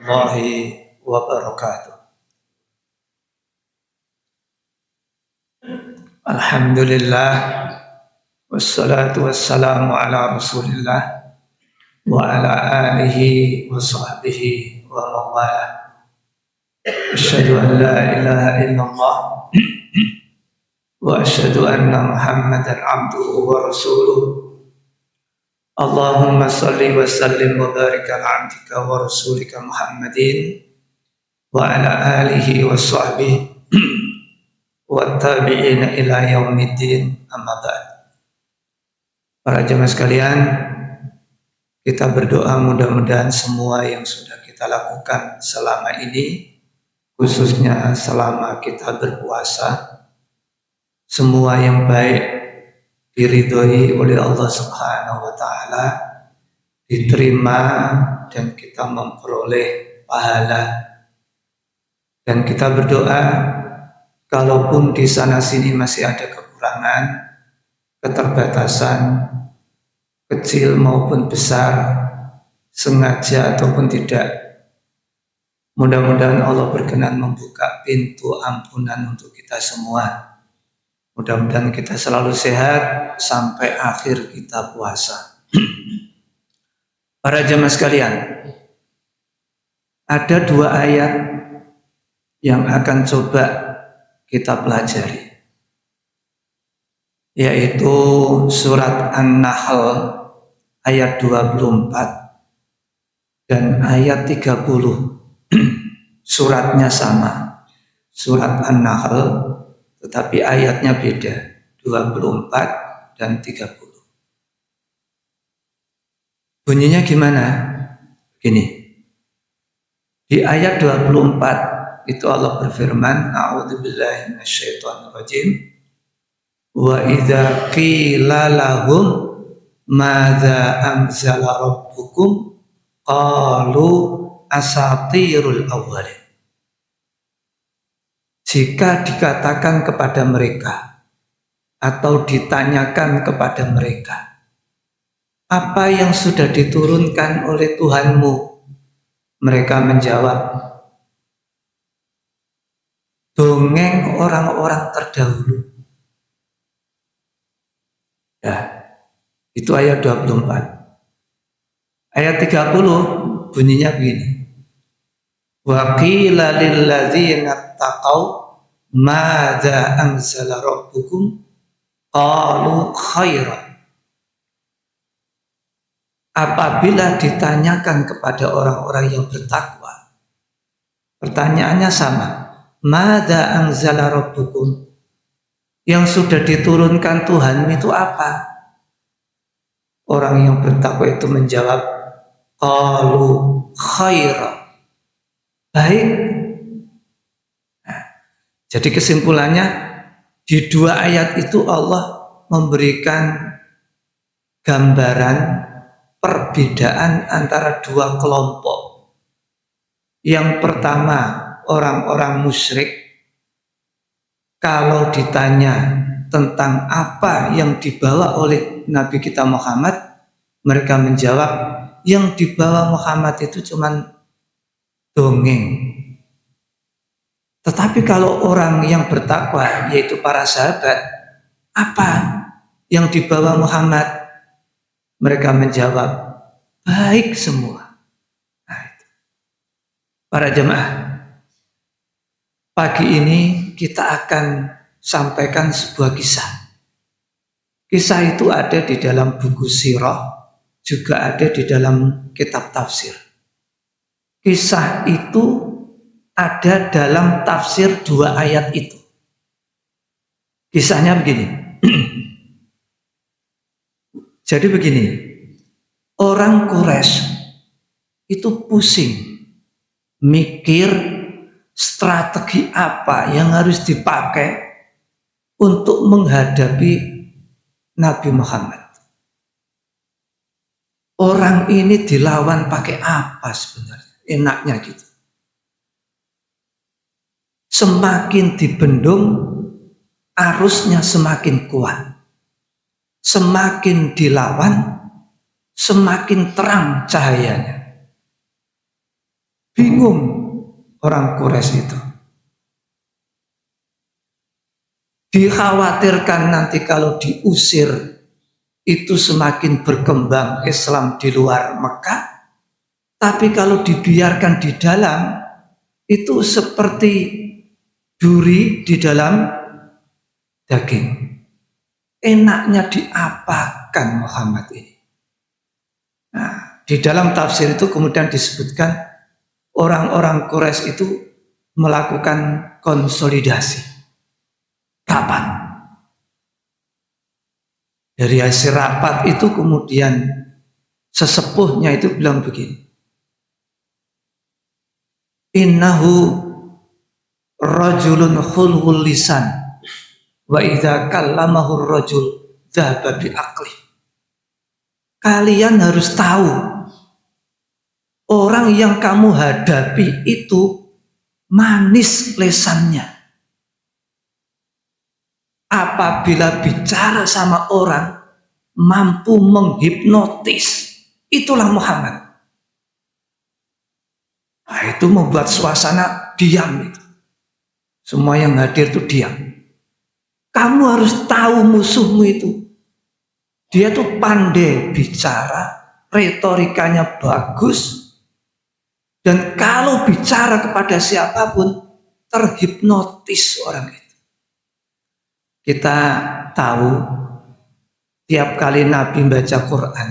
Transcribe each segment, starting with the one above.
warahmatullahi wabarakatuh. Alhamdulillah, wassalatu wassalamu ala rasulillah wa ala alihi wa sahbihi wa mawala. Asyhadu an la ilaha illallah wa asyhadu anna muhammadan abduhu wa rasuluh. Allahumma salli wa sallim wa barik ala abdika wa rasulika Muhammadin wa ala alihi wa sahbihi wa tabi'ina ila yaumiddin, amma ba'd. Para jemaah sekalian, kita berdoa mudah-mudahan semua yang sudah kita lakukan selama ini, khususnya selama kita berpuasa, semua yang baik diridhoi oleh Allah Subhanahu wa taala, diterima dan kita memperoleh pahala. Dan kita berdoa, kalaupun di sana sini masih ada kekurangan, keterbatasan kecil maupun besar, sengaja ataupun tidak, mudah-mudahan Allah berkenan membuka pintu ampunan untuk kita semua. Mudah-mudahan kita selalu sehat sampai akhir kita puasa. Para jemaah sekalian, ada dua ayat yang akan coba kita pelajari, yaitu surat An-Nahl ayat 24 dan ayat 30. Suratnya sama, surat An-Nahl, tetapi ayatnya beda, 24 dan 30. Bunyinya gimana? Gini. Di ayat 24 itu Allah berfirman, a'udzubillahi minasyaitonirrajim. Wa idza qila lahum madza anzala rabbukum qalu asatirul awwalin. Jika dikatakan kepada mereka atau ditanyakan kepada mereka, apa yang sudah diturunkan oleh Tuhanmu? Mereka menjawab, dongeng orang-orang terdahulu. Ya, itu ayat 24. Ayat 30 bunyinya begini. Wa qila lil ladzina taqaw madza anzala rabbukum qalu khairan. Apabila ditanyakan kepada orang-orang yang bertakwa, pertanyaannya sama. Madza anzala rabbukum? Yang sudah diturunkan Tuhan itu apa? Orang yang bertakwa itu menjawab, qalu khairan. Baik. Jadi kesimpulannya, di dua ayat itu Allah memberikan gambaran perbedaan antara dua kelompok. Yang pertama, orang-orang musyrik, kalau ditanya tentang apa yang dibawa oleh Nabi kita Muhammad, mereka menjawab, yang dibawa Muhammad itu cuma dongeng. Tetapi kalau orang yang bertakwa, yaitu para sahabat, apa yang dibawa Muhammad? Mereka menjawab, baik semua. Nah, itu. Para jemaah, pagi ini kita akan sampaikan sebuah kisah. Kisah itu ada di dalam buku sirah, juga ada di dalam kitab tafsir. Kisah itu ada dalam tafsir dua ayat itu. Kisahnya begini. Jadi begini, orang Quraisy itu pusing mikir strategi apa yang harus dipakai untuk menghadapi Nabi Muhammad. Orang ini dilawan pakai apa sebenarnya? Enaknya gitu. Semakin dibendung, arusnya semakin kuat. Semakin dilawan, semakin terang cahayanya. Bingung orang Quraisy itu. Dikhawatirkan nanti kalau diusir itu semakin berkembang Islam di luar Mekah, tapi kalau dibiarkan di dalam itu seperti duri di dalam daging. Enaknya diapakan Muhammad ini? Nah, di dalam tafsir itu kemudian disebutkan orang-orang Quraisy itu melakukan konsolidasi, rapat. Dari hasil rapat itu kemudian sesepuhnya itu bilang begini, innahu rajulun khulwul lisan wa idza kallamahu rajul dzahaba bi aqli. Kalian harus tahu, orang yang kamu hadapi itu manis lesannya. Apabila bicara sama orang mampu menghipnotis, itulah Muhammad. Nah, itu membuat suasana diam itu. Semua yang hadir itu diam. Kamu harus tahu musuhmu itu. Dia tuh pandai bicara, retorikanya bagus, dan kalau bicara kepada siapapun terhipnotis orang itu. Kita tahu tiap kali Nabi baca Quran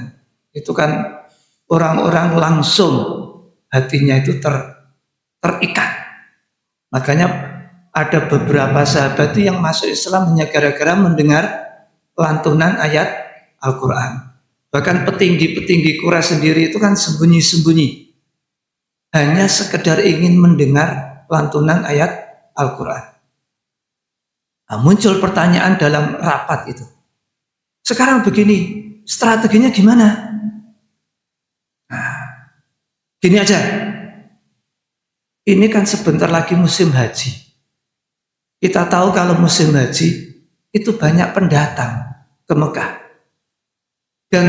itu kan orang-orang langsung hatinya itu terikat. Makanya ada beberapa sahabat itu yang masuk Islam hanya gara-gara mendengar lantunan ayat Al-Quran. Bahkan petinggi-petinggi Quraisy sendiri itu kan sembunyi-sembunyi, hanya sekedar ingin mendengar lantunan ayat Al-Quran. Nah, muncul pertanyaan dalam rapat itu, sekarang begini, strateginya gimana? Nah, gini aja, ini kan sebentar lagi musim haji. Kita tahu kalau musim haji itu banyak pendatang ke Mekah. Dan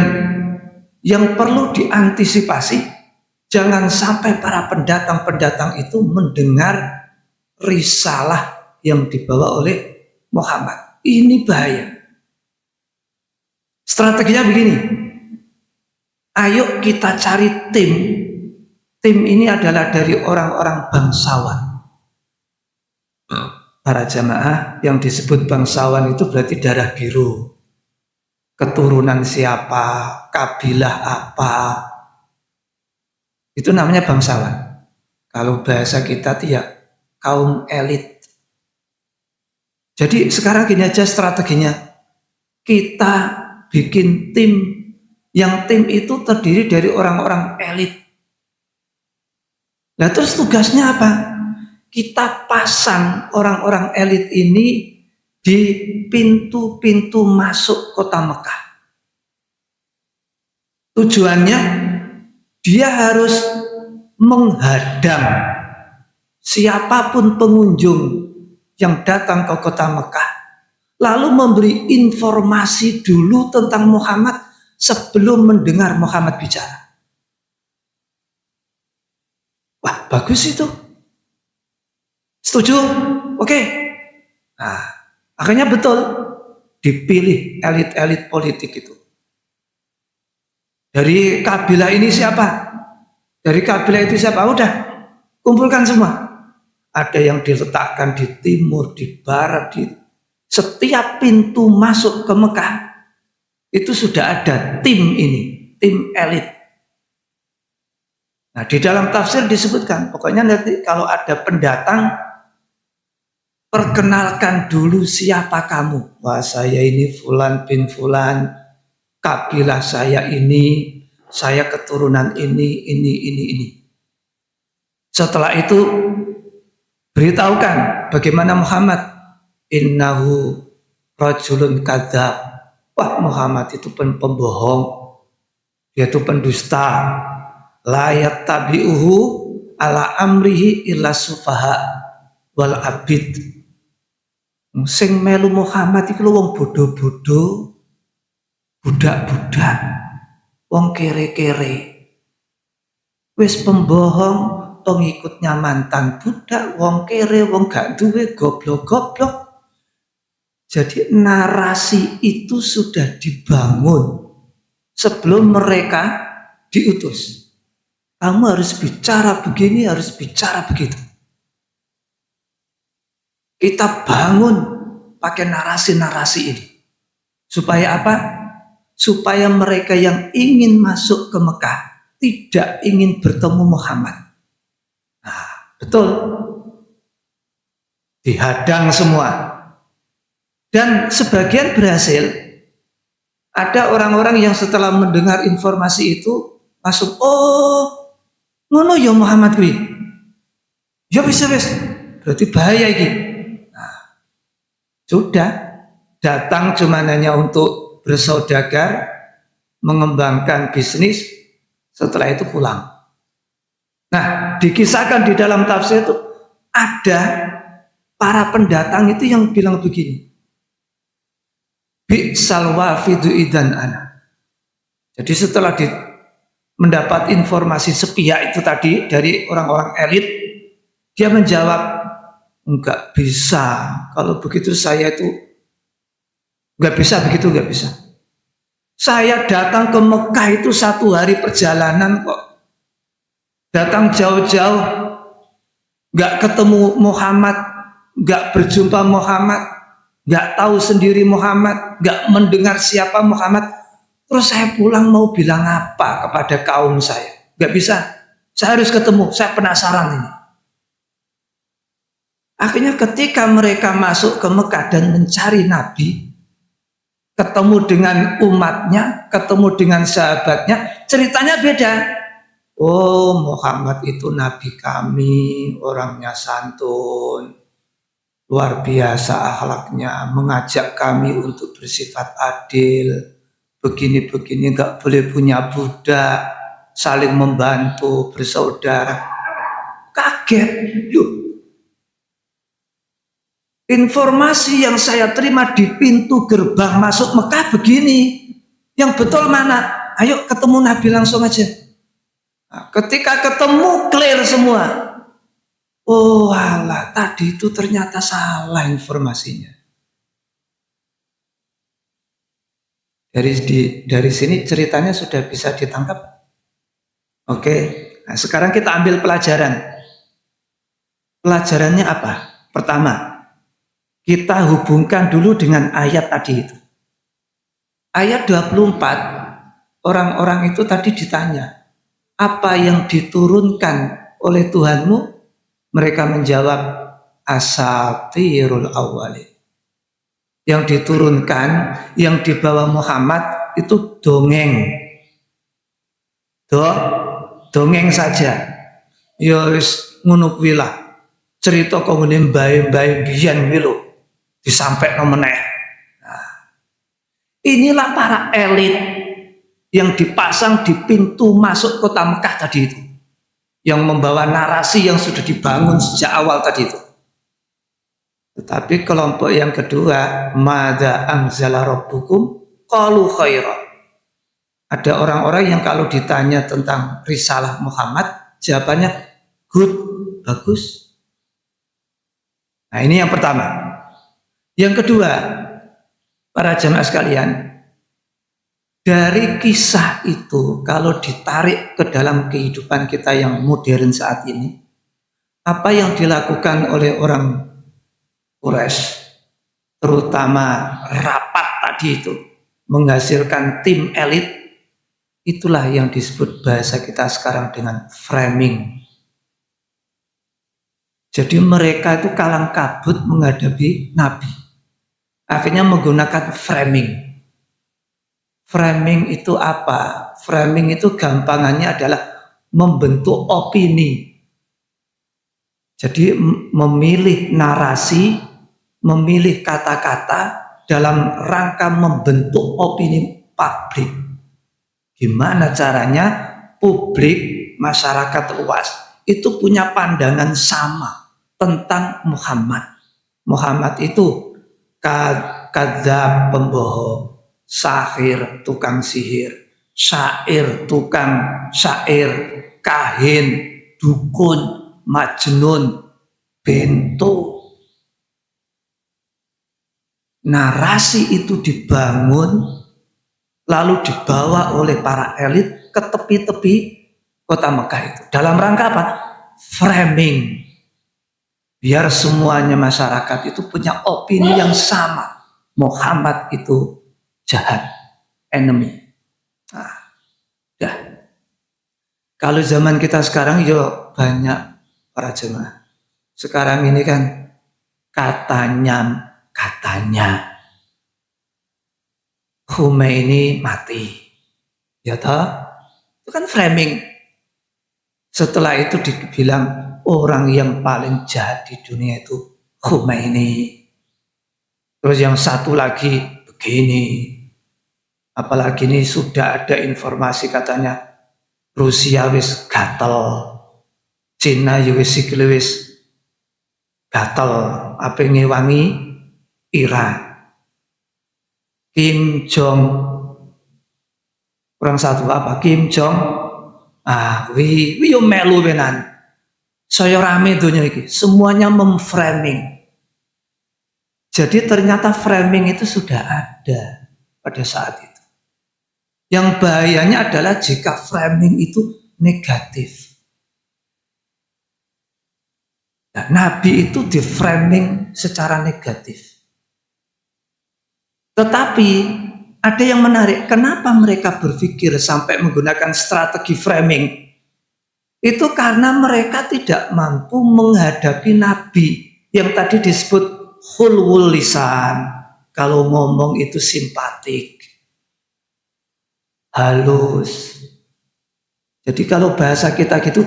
yang perlu diantisipasi, jangan sampai para pendatang-pendatang itu mendengar risalah yang dibawa oleh Muhammad. Ini bahaya. Strateginya begini, ayo kita cari tim. Tim ini adalah dari orang-orang bangsawan. Para jamaah yang disebut bangsawan itu berarti darah biru. Keturunan siapa, kabilah apa, itu namanya bangsawan. Kalau bahasa kita tidak, kaum elit. Jadi sekarang gini aja strateginya, kita bikin tim, yang tim itu terdiri dari orang-orang elit. Nah terus tugasnya apa? Kita pasang orang-orang elit ini di pintu-pintu masuk kota Mekah. Tujuannya dia harus menghadang siapapun pengunjung yang datang ke kota Mekah, lalu memberi informasi dulu tentang Muhammad sebelum mendengar Muhammad bicara. Wah, bagus itu. Setuju? Oke. Nah, akhirnya betul dipilih elit-elit politik itu. Dari kabilah ini siapa? Dari kabilah itu siapa? Udah, kumpulkan semua. Ada yang diletakkan di timur, di barat, di setiap pintu masuk ke Mekah. Itu sudah ada tim ini, tim elit. Nah, di dalam tafsir disebutkan, pokoknya nanti kalau ada pendatang, perkenalkan dulu siapa kamu. Wah, saya ini Fulan bin Fulan, kabilah saya ini, saya keturunan ini. Setelah itu beritahukan bagaimana Muhammad, innahu rajulun kadzab. Wah, Muhammad itu pembohong, dia itu pendusta. La yattabi'uhu ala amrihi illa sufaha wal abid. Sing melu Muhammad iku wong bodoh-bodoh, budak-budak, wong kere-kere. Wis pembohong, pengikutnya mantan budak, wong kere, wong gak duwe, goblok-goblok. Jadi narasi itu sudah dibangun sebelum mereka diutus. Kamu harus bicara begini, harus bicara begitu. Kita bangun pakai narasi-narasi ini. Supaya apa? Supaya mereka yang ingin masuk ke Mekah tidak ingin bertemu Muhammad. Nah, betul. Dihadang semua. Dan sebagian berhasil. Ada orang-orang yang setelah mendengar informasi itu langsung, oh, ngono ya Muhammad kuwi. Ya bisa wis. Berarti bahaya iki. Nah, sudah datang cuma hanya untuk bersaudagar, mengembangkan bisnis, setelah itu pulang. Nah, dikisahkan di dalam tafsir itu ada para pendatang itu yang bilang begini, bi'sal wafidu idan ana. Jadi setelah mendapat informasi sepihak itu tadi dari orang-orang elit, dia menjawab, enggak bisa, kalau begitu saya itu enggak bisa begitu, enggak bisa. Saya datang ke Mekah itu 1 hari perjalanan kok. Datang jauh-jauh, enggak ketemu Muhammad, enggak berjumpa Muhammad, enggak tahu sendiri Muhammad, enggak mendengar siapa Muhammad. Terus saya pulang mau bilang apa kepada kaum saya? Enggak bisa. Saya harus ketemu, saya penasaran ini. Akhirnya ketika mereka masuk ke Mekah dan mencari Nabi, ketemu dengan umatnya, ketemu dengan sahabatnya, ceritanya beda. Oh, Muhammad itu Nabi kami, orangnya santun, luar biasa akhlaknya, mengajak kami untuk bersifat adil, begini-begini, gak boleh punya budak, saling membantu, bersaudara. Kaget, yuk. Informasi yang saya terima di pintu gerbang masuk Mekah begini, yang betul mana? Ayo ketemu Nabi langsung aja. Nah, ketika ketemu clear semua. Oh alah, tadi itu ternyata salah informasinya. Dari sini ceritanya sudah bisa ditangkap. Oke, nah sekarang kita ambil pelajaran. Pelajarannya apa? Pertama, kita hubungkan dulu dengan ayat tadi itu. Ayat 24, orang-orang itu tadi ditanya, apa yang diturunkan oleh Tuhanmu? Mereka menjawab, asatirul awwalin. Yang diturunkan, yang dibawa Muhammad itu dongeng. Dongeng saja. Ya wis ngono kuwi lah. Cerita kongone mbae-mbae biyen kuwi lho. Disampaikan meneh. Nah, inilah para elit yang dipasang di pintu masuk kota Mekah tadi itu, yang membawa narasi yang sudah dibangun sejak awal tadi itu. Tetapi kelompok yang kedua, madza anzala rabbukum qalu khaira. Ada orang-orang yang kalau ditanya tentang risalah Muhammad, jawabannya good, bagus. Nah, ini yang pertama. Yang kedua, para jamaah sekalian, dari kisah itu kalau ditarik ke dalam kehidupan kita yang modern saat ini, apa yang dilakukan oleh orang Quraisy, terutama rapat tadi itu, menghasilkan tim elit, itulah yang disebut bahasa kita sekarang dengan framing. Jadi mereka itu kalang kabut menghadapi Nabi. Akhirnya menggunakan framing. Framing itu apa? Framing itu gampangannya adalah membentuk opini. Jadi memilih narasi, memilih kata-kata dalam rangka membentuk opini publik. Gimana caranya publik, masyarakat luas itu punya pandangan sama tentang Muhammad. Muhammad itu kadzab, pembohong, sahir, tukang sihir, syair, tukang syair, kahin, dukun, majnun, bento. Narasi itu dibangun lalu dibawa oleh para elit ke tepi-tepi kota Mekah itu. Dalam rangka apa? Framing. Biar semuanya masyarakat itu punya opini yang sama. Muhammad itu jahat, enemy. Nah, ya. Kalau zaman kita sekarang yo banyak para jemaah. Sekarang ini kan katanya Khomeini mati, ya toh? Itu kan framing. Setelah itu dibilang orang yang paling jahat di dunia itu Khomeini. Terus yang satu lagi begini. Apalagi ini sudah ada informasi katanya Rusia wis gatel, Cina wis sikile wis gatel, apa ngewangi Iran. Kim Jong kurang satu apa? Kim Jong wi yo melu benan. Saya rame dunia ini, semuanya memframing. Jadi ternyata framing itu sudah ada pada saat itu. Yang bahayanya adalah jika framing itu negatif. Nah, Nabi itu di framing secara negatif. Tetapi ada yang menarik, kenapa mereka berpikir sampai menggunakan strategi framing? Itu karena mereka tidak mampu menghadapi Nabi yang tadi disebut hulwul lisan. Kalau ngomong itu simpatik, halus. Jadi kalau bahasa kita gitu,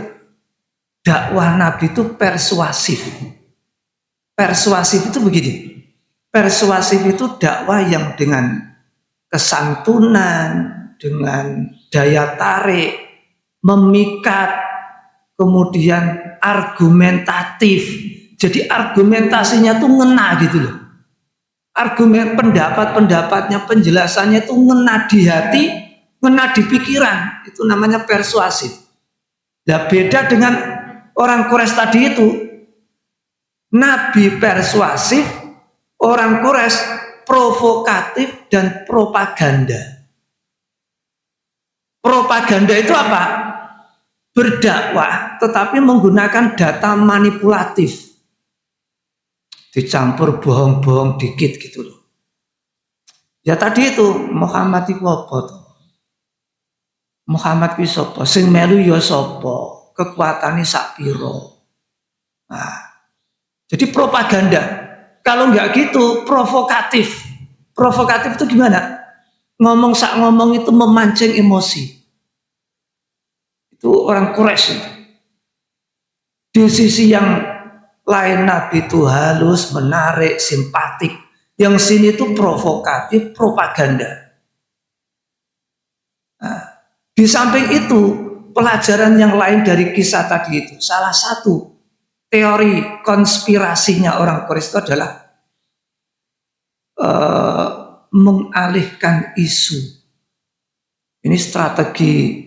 dakwah Nabi itu persuasif. Persuasif itu begini. Persuasif itu dakwah yang dengan kesantunan, dengan daya tarik, memikat, kemudian argumentatif. Jadi argumentasinya tuh ngena gitu loh. Argumen pendapat-pendapatnya, penjelasannya itu ngena di hati, ngena di pikiran. Itu namanya persuasif. Nah, beda dengan orang Quraisy tadi itu. Nabi persuasif, orang Quraisy provokatif dan propaganda. Propaganda itu apa? Berdakwah tetapi menggunakan data manipulatif. Dicampur bohong-bohong dikit gitu loh. Ya tadi itu Muhammad itu apa tuh? Muhammad itu sapa? Sing melu ya sapa? Kekuatannya sak piro? Nah, jadi propaganda. Kalau nggak gitu provokatif. Provokatif itu gimana? Ngomong sak ngomong itu memancing emosi. Itu orang Quraisy itu. Di sisi yang lain Nabi itu halus, menarik, simpatik. Yang sini itu provokatif, propaganda. Nah, di samping itu pelajaran yang lain dari kisah tadi itu, salah satu teori konspirasinya orang Quraisy itu adalah mengalihkan isu. Ini strategi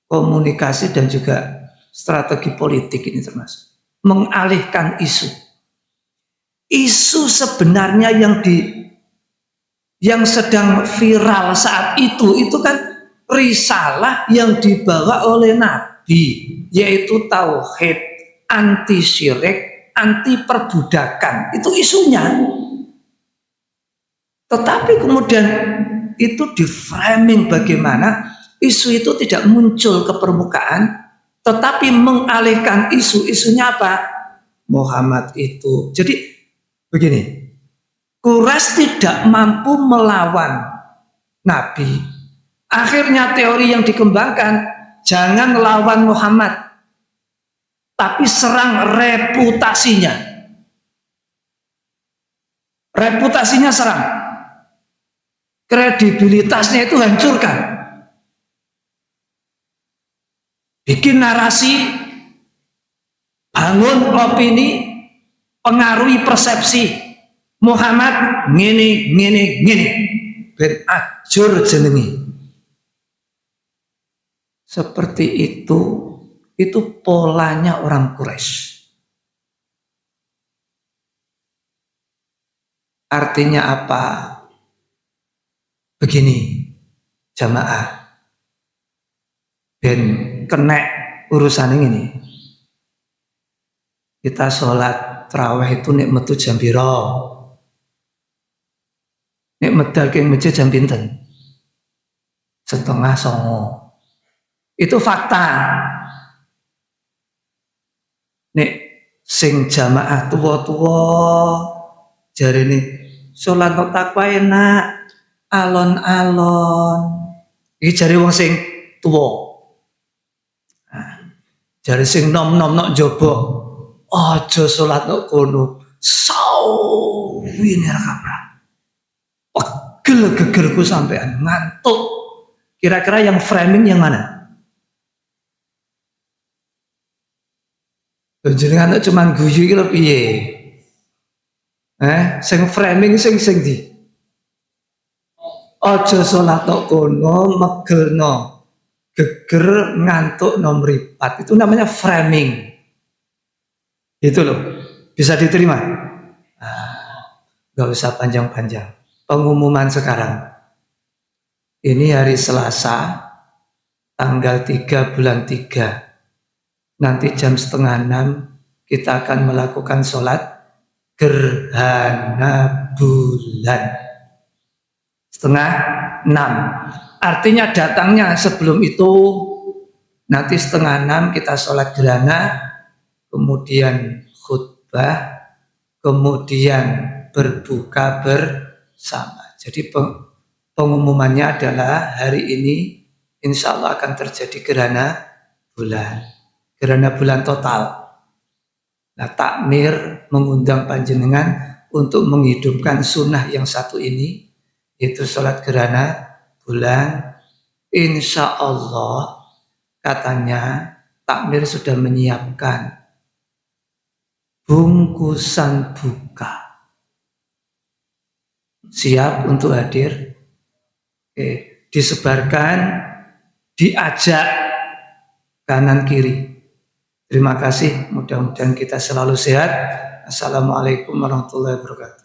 komunikasi dan juga strategi politik ini termasuk. Mengalihkan isu. Isu sebenarnya yang sedang viral saat itu kan risalah yang dibawa oleh Nabi, yaitu tauhid, anti syirik, anti perbudakan. Itu isunya. Tetapi kemudian itu di framing bagaimana isu itu tidak muncul ke permukaan, tetapi mengalihkan isu-isunya apa? Muhammad itu. Jadi begini, Quraisy tidak mampu melawan Nabi. Akhirnya teori yang dikembangkan, jangan lawan Muhammad, tapi serang reputasinya. Reputasinya serang. Kredibilitasnya itu hancurkan. Bikin narasi, bangun opini, pengaruhi persepsi. Muhammad ngene. Ben ajur jenengi. Seperti itu itu polanya orang Quraisy. Artinya apa? Begini, jamaah. Ben kena urusan ini. Kita sholat tarawih itu nek metu jam piro? Nek medal ke masjid jam pinten? 8:30. Itu fakta. Nek sing jamaah tua-tua jarene sholat kok takwa enak, alon-alon. Iki jare wong sing tua. Jare sing nom-nom nok njaba, aja sholat nok kono. Sawine kabeh. Pegel-gegelku sampean ngantuk. Kira-kira yang framing yang mana? Jenengan cuma guyu iki lho piye? Sing framing sing ndi? Aja salat tok kono, megelno. Geger ngantuk no mripat. Itu namanya framing. Itu loh. Bisa diterima? Gak usah panjang-panjang. Pengumuman sekarang. Ini hari Selasa, tanggal 3 bulan 3. Nanti jam 5:30 kita akan melakukan sholat gerhana bulan. 5:30. Artinya datangnya sebelum itu, nanti 5:30 kita sholat gerhana, kemudian khutbah, kemudian berbuka bersama. Jadi pengumumannya adalah hari ini insya Allah akan terjadi gerhana bulan. Gerhana bulan total. Nah, takmir mengundang panjenengan untuk menghidupkan sunnah yang satu ini, yaitu sholat gerhana bulan. Insya Allah katanya takmir sudah menyiapkan bungkusan buka. Siap untuk hadir? Disebarkan, diajak kanan kiri. Terima kasih, mudah-mudahan kita selalu sehat. Assalamualaikum warahmatullahi wabarakatuh.